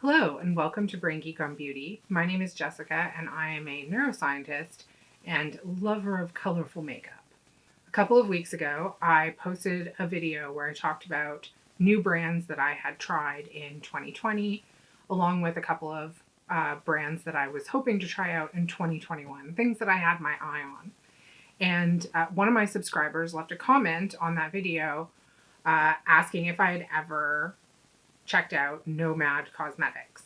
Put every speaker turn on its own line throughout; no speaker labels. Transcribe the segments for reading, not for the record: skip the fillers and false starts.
Hello and welcome to BrainGeek on Beauty. My name is Jessica and I am a neuroscientist and lover of colorful makeup. A couple of weeks ago, I posted a video where I talked about new brands that I had tried in 2020, along with a couple of brands that I was hoping to try out in 2021, things that I had my eye on. And one of my subscribers left a comment on that video asking if I had ever checked out Nomad Cosmetics.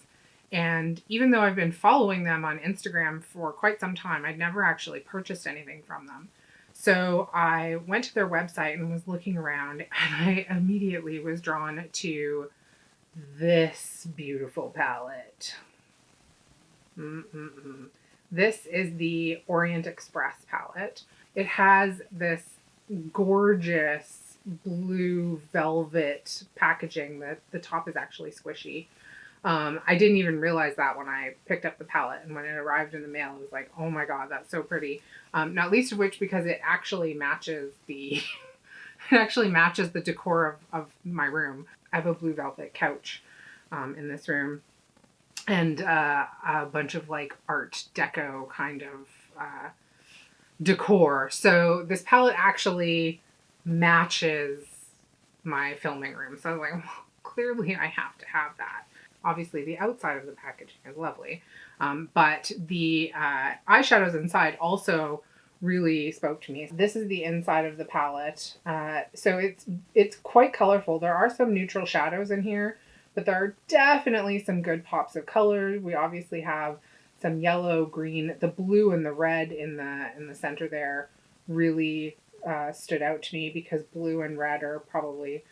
And even though I've been following them on Instagram for quite some time, I'd never actually purchased anything from them. So I went to their website and was looking around, and I immediately was drawn to this beautiful palette. This is the Orient Express palette. It has this gorgeous blue velvet packaging that the top is actually squishy. I didn't even realize that when I picked up the palette, and when it arrived in the mail, I was like, oh my god, that's so pretty. Not least of which because it actually matches the decor of my room. I have a blue velvet couch in this room, and a bunch of like art deco kind of decor. So this palette actually matches my filming room. So I was like, well, clearly I have to have that. Obviously the outside of the packaging is lovely. But the eyeshadows inside also really spoke to me. This is the inside of the palette. So it's quite colorful. There are some neutral shadows in here, but there are definitely some good pops of color. We obviously have some yellow, green, the blue and the red in the center there really stood out to me because blue and red are probably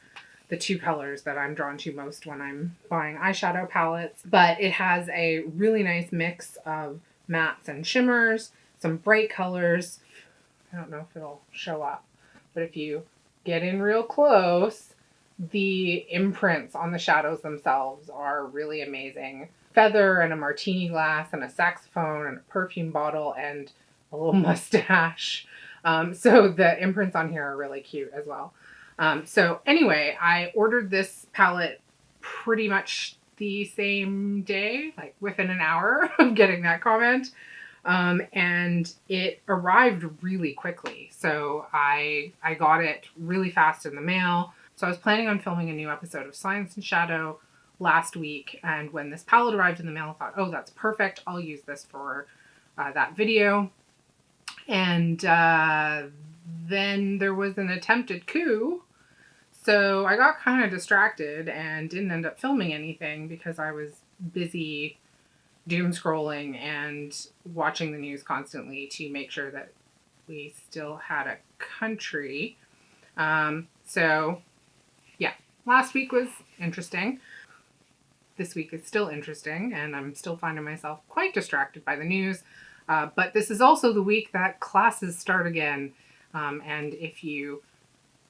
the two colors that I'm drawn to most when I'm buying eyeshadow palettes. But it has a really nice mix of mattes and shimmers, some bright colors. I don't know if it'll show up, but if you get in real close, the imprints on the shadows themselves are really amazing. Feather and a martini glass and a saxophone and a perfume bottle and a little mustache. So the imprints on here are really cute as well. So anyway, I ordered this palette pretty much the same day, like within an hour of getting that comment. And it arrived really quickly. So I got it really fast in the mail. So I was planning on filming a new episode of Science and Shadow last week. And when this palette arrived in the mail, I thought, oh, that's perfect. I'll use this for that video. And then there was an attempted coup. So I got kind of distracted and didn't end up filming anything because I was busy doom scrolling and watching the news constantly to make sure that we still had a country. So yeah, last week was interesting. This week is still interesting, and I'm still finding myself quite distracted by the news. But this is also the week that classes start again. And if you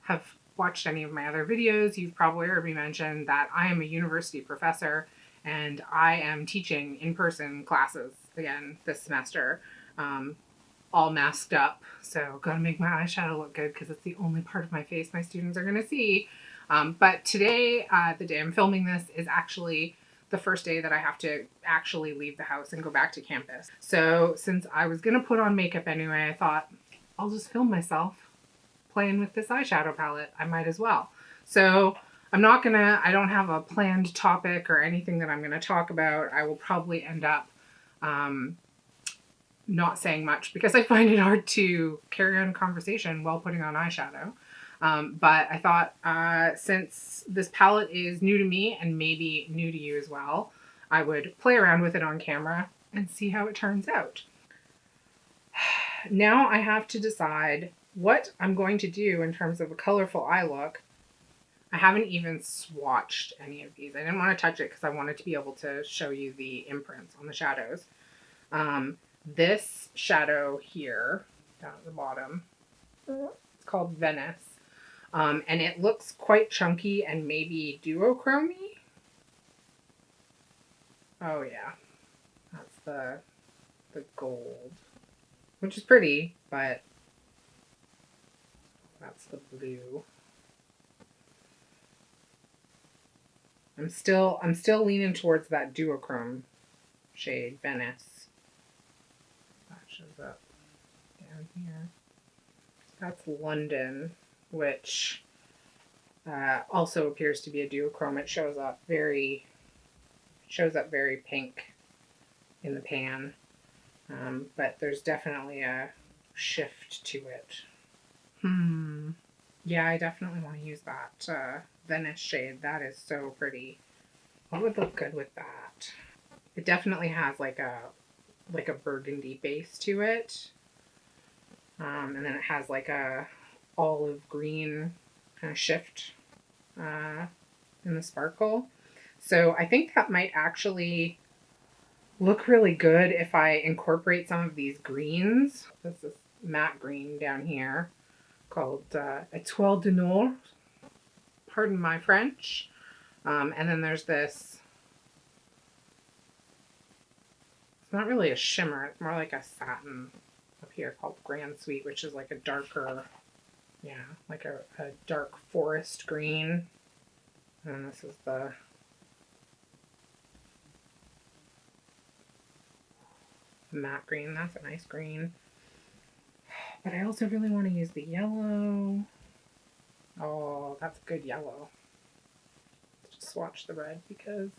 have watched any of my other videos, you've probably heard me mention that I am a university professor and I am teaching in-person classes again this semester, all masked up. So gotta make my eyeshadow look good because it's the only part of my face my students are gonna see. But today, the day I'm filming this, is actually the first day that I have to actually leave the house and go back to campus. So since I was gonna put on makeup anyway, I thought I'll just film myself playing with this eyeshadow palette. I might as well. So I don't have a planned topic or anything that I'm gonna talk about. I will probably end up not saying much because I find it hard to carry on a conversation while putting on eyeshadow. But I thought since this palette is new to me and maybe new to you as well, I would play around with it on camera and see how it turns out. Now I have to decide what I'm going to do in terms of a colorful eye look. I haven't even swatched any of these. I didn't want to touch it because I wanted to be able to show you the imprints on the shadows. This shadow here, down at the bottom, it's called Venice. And it looks quite chunky and maybe duochromy. Oh yeah, that's the gold, which is pretty, but that's the blue. I'm still leaning towards that duochrome shade, Venice. That shows up down here. That's London, which also appears to be a duochrome. It shows up very pink in the pan, but there's definitely a shift to it. Yeah, I definitely want to use that Venice shade. That is so pretty. What would look good with that? It definitely has like a burgundy base to it, and then it has like a olive green kind of shift in the sparkle. So I think that might actually look really good if I incorporate some of these greens. This is matte green down here called Etoile du Nord. Pardon my French. And then there's this, it's not really a shimmer, it's more like a satin up here called Grand Sweet, which is like a darker, yeah, like a dark forest green. And this is the matte green. That's a nice green. But I also really want to use the yellow. Oh, that's a good yellow. Let's just swatch the red because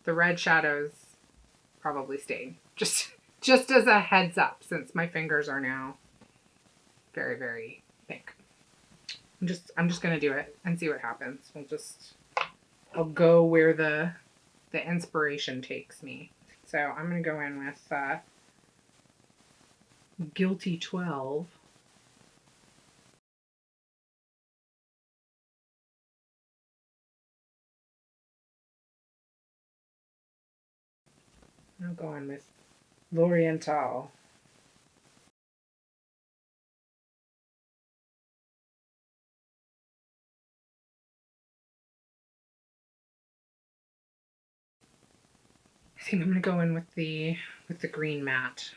the red shadows probably stayed. Just as a heads up, since my fingers are now very, very pink. I'm just gonna do it and see what happens. I'll go where the inspiration takes me. So I'm gonna go in with Guilty 12. I'll go in with L'Oriental. I think I'm gonna go in with the green matte.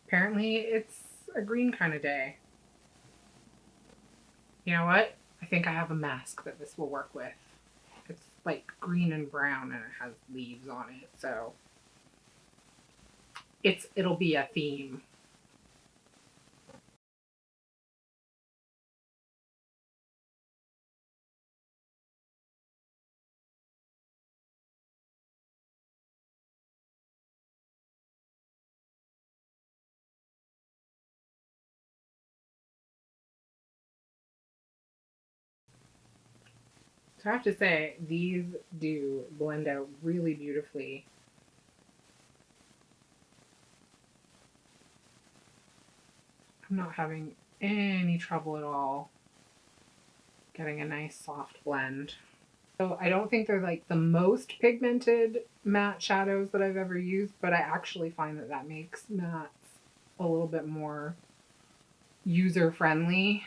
Apparently it's a green kind of day. You know what? I think I have a mask that this will work with. It's like green and brown and it has leaves on it, so it'll be a theme. So I have to say, these do blend out really beautifully. I'm not having any trouble at all getting a nice soft blend. So I don't think they're like the most pigmented matte shadows that I've ever used, but I actually find that makes mattes a little bit more user friendly.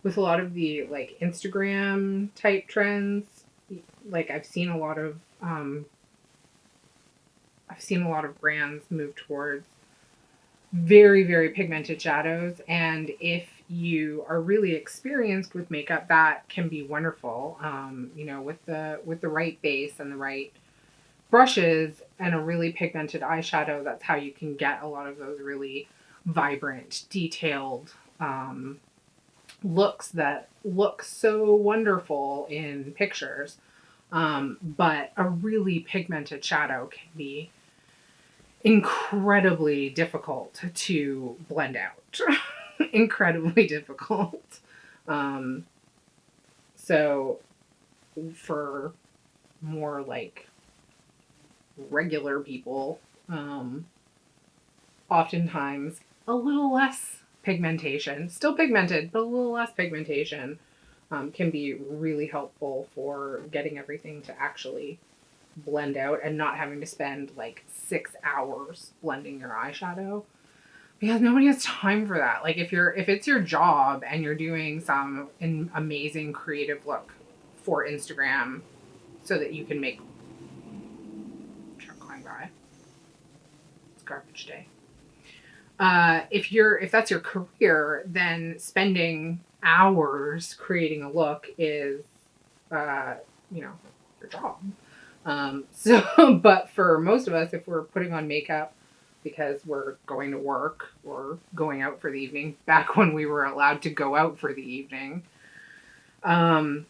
With a lot of the like Instagram type trends, like I've seen a lot of brands move towards very, very pigmented shadows. And if you are really experienced with makeup, that can be wonderful. With the right base and the right brushes and a really pigmented eyeshadow, that's how you can get a lot of those really vibrant, detailed looks that look so wonderful in pictures. But a really pigmented shadow can be incredibly difficult to blend out. Incredibly difficult. Um, so for more like regular people, oftentimes a little less pigmentation, still pigmented, but a little less pigmentation can be really helpful for getting everything to actually blend out and not having to spend like 6 hours blending your eyeshadow, because nobody has time for that. Like if it's your job and you're doing some amazing creative look for Instagram so that you can make truck going by. It's garbage day. If that's your career, then spending hours creating a look is, uh, you know, your job. But for most of us, if we're putting on makeup because we're going to work or going out for the evening, back when we were allowed to go out for the evening, um,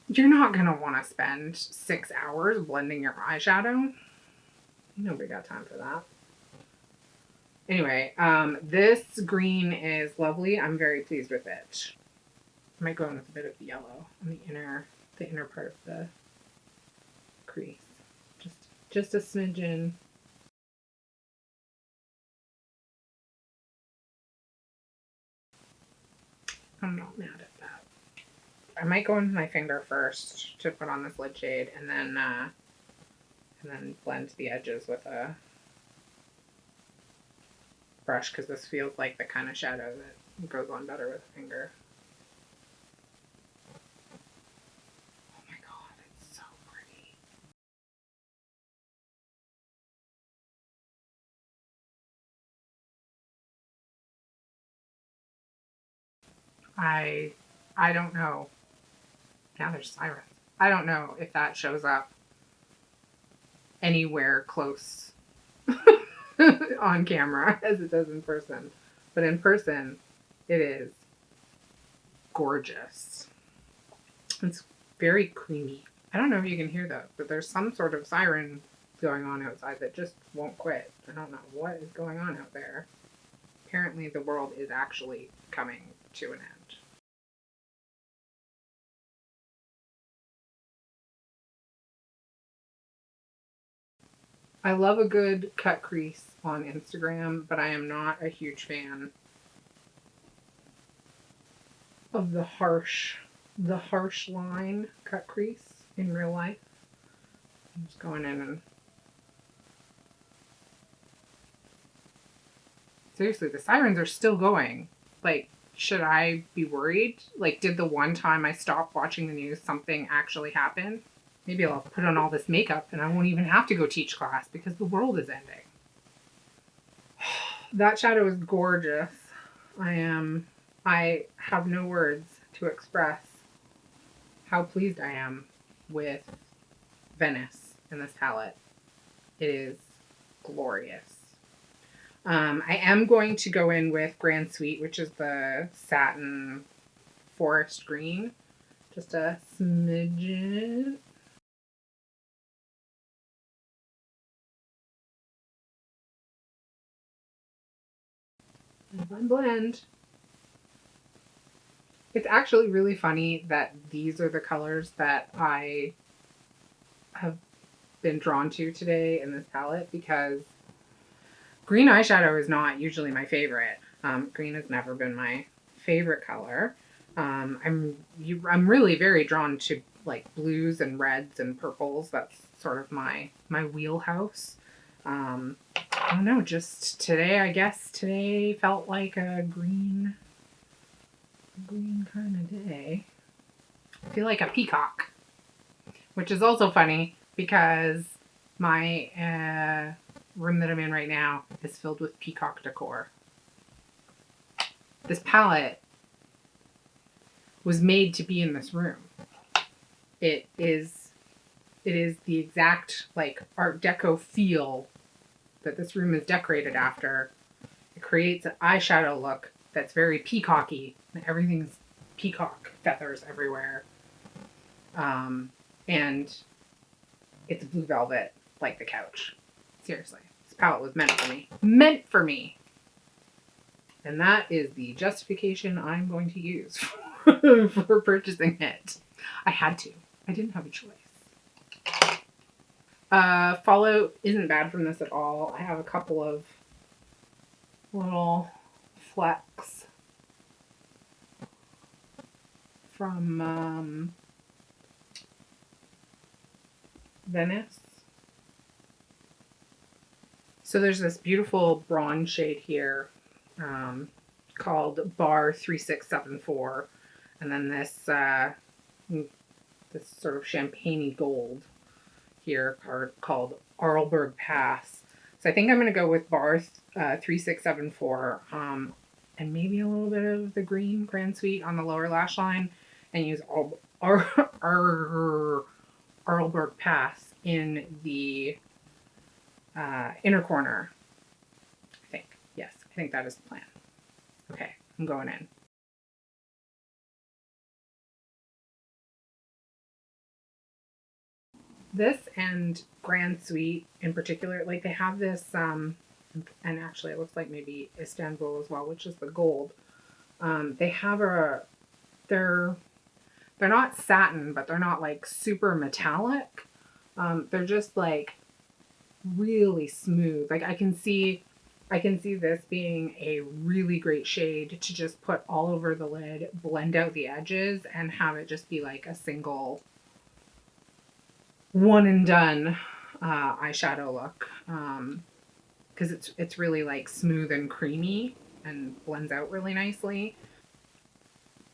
you're not going to want to spend 6 hours blending your eyeshadow. Nobody got time for that. Anyway, this green is lovely. I'm very pleased with it. I might go in with a bit of the yellow on the inner part of the crease. Just a smidgen. I'm not mad at that. I might go in with my finger first to put on this lid shade, and then blend the edges with a brush, because this feels like the kind of shadow that goes on better with a finger. Oh my god, it's so pretty. I don't know. Now there's sirens. I don't know if that shows up anywhere close on camera as it does in person. But in person, it is gorgeous. It's very creamy. I don't know if you can hear that, but there's some sort of siren going on outside that just won't quit. I don't know what is going on out there. Apparently, the world is actually coming to an end. I love a good cut crease on Instagram, but I am not a huge fan of the harsh line cut crease in real life. I'm just going in and seriously, the sirens are still going. Like, should I be worried? Like, did the one time I stopped watching the news something actually happen? Maybe I'll put on all this makeup and I won't even have to go teach class because the world is ending. That shadow is gorgeous. I have no words to express how pleased I am with Venice in this palette. It is glorious. I am going to go in with Grand Suite, which is the satin forest green. Just a smidgen. And blend. It's actually really funny that these are the colors that I have been drawn to today in this palette, because green eyeshadow is not usually my favorite. Green has never been my favorite color. I'm really very drawn to like blues and reds and purples. That's sort of my wheelhouse. I don't know. Just today, I guess today felt like a green kind of day. I feel like a peacock, which is also funny because my room that I'm in right now is filled with peacock decor. This palette was made to be in this room. It is the exact like Art Deco feel that this room is decorated after. It creates an eyeshadow look that's very peacocky. Everything's peacock feathers everywhere. And it's blue velvet like the couch. Seriously, this palette was meant for me. Meant for me. And that is the justification I'm going to use for purchasing it. I had to. I didn't have a choice. Fallout isn't bad from this at all. I have a couple of little flecks from Venice. So there's this beautiful bronze shade here called Bar 3674, and then this sort of champagne-y gold here called Arlberg Pass. So I think I'm going to go with bar 3674, and maybe a little bit of the green Grand Sweet on the lower lash line, and use Arlberg Pass in the inner corner. I think. Yes, I think that is the plan. Okay, I'm going in. This and Grand Suite in particular, like they have this, and actually it looks like maybe Istanbul as well, which is the gold. They have they're not satin, but they're not like super metallic. They're just like really smooth. Like I can see this being a really great shade to just put all over the lid, blend out the edges, and have it just be like a single one and done eyeshadow look. Because it's really like smooth and creamy and blends out really nicely.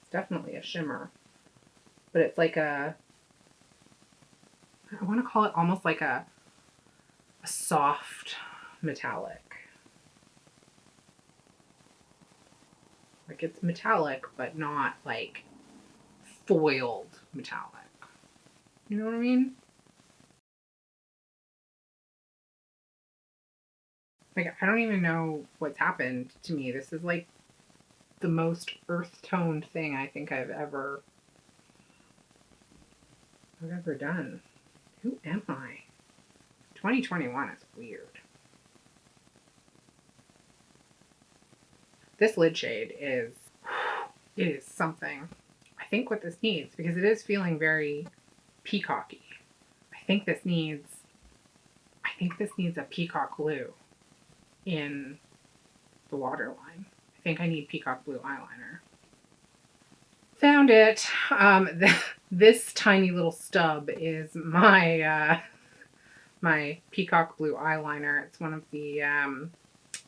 It's definitely a shimmer, but it's like I want to call it almost like a soft metallic. Like it's metallic, but not like foiled metallic. You know what I mean? Like I don't even know what's happened to me. This is like the most earth toned thing I think I've ever done. Who am I? 2021 is weird. This lid shade is something. I think what this needs, because it is feeling very peacocky. I think this needs a peacock blue in the waterline. I think I need peacock blue eyeliner. Found it. This tiny little stub is my my peacock blue eyeliner. It's one of the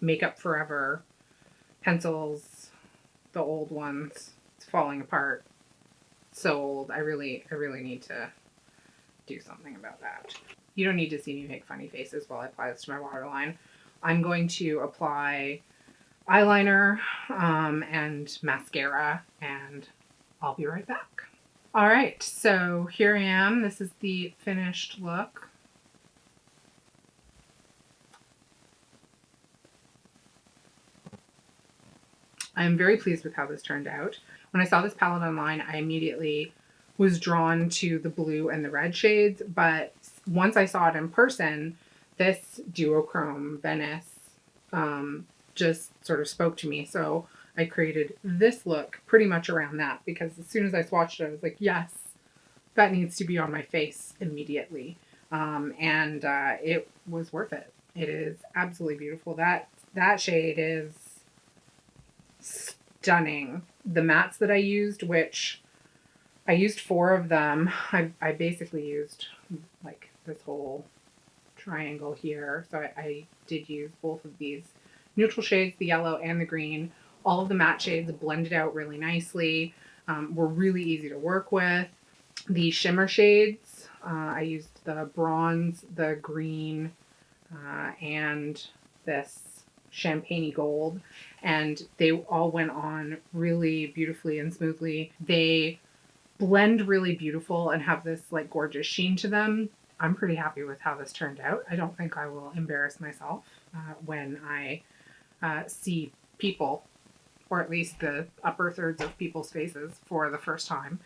Makeup Forever pencils, the old ones. It's falling apart. So old. I really need to do something about that. You don't need to see me make funny faces while I apply this to my waterline. I'm going to apply eyeliner and mascara, and I'll be right back. All right, so here I am. This is the finished look. I'm very pleased with how this turned out. When I saw this palette online, I immediately was drawn to the blue and the red shades, but once I saw it in person, this duochrome Venice just sort of spoke to me. So I created this look pretty much around that, because as soon as I swatched it, I was like, yes, that needs to be on my face immediately. And it was worth it. It is absolutely beautiful. That shade is stunning. The mattes that I used, which I used 4 of them. I basically used like this whole triangle here. So I did use both of these neutral shades, the yellow and the green. All of the matte shades blended out really nicely. Were really easy to work with. The shimmer shades, I used the bronze, the green, and this champagne gold, and they all went on really beautifully and smoothly. They blend really beautiful and have this like gorgeous sheen to them. I'm pretty happy with how this turned out. I don't think I will embarrass myself when I see people, or at least the upper thirds of people's faces, for the first time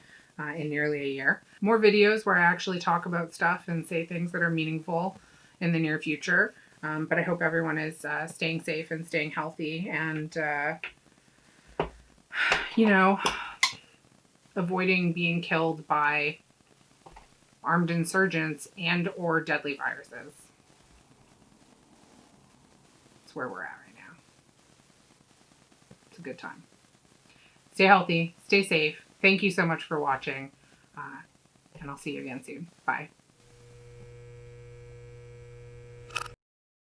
in nearly a year. More videos where I actually talk about stuff and say things that are meaningful in the near future. But I hope everyone is staying safe and staying healthy, and, avoiding being killed by armed insurgents and or deadly viruses. That's where we're at right now. It's a good time. Stay healthy, stay safe. Thank you so much for watching, and I'll see you again soon. Bye.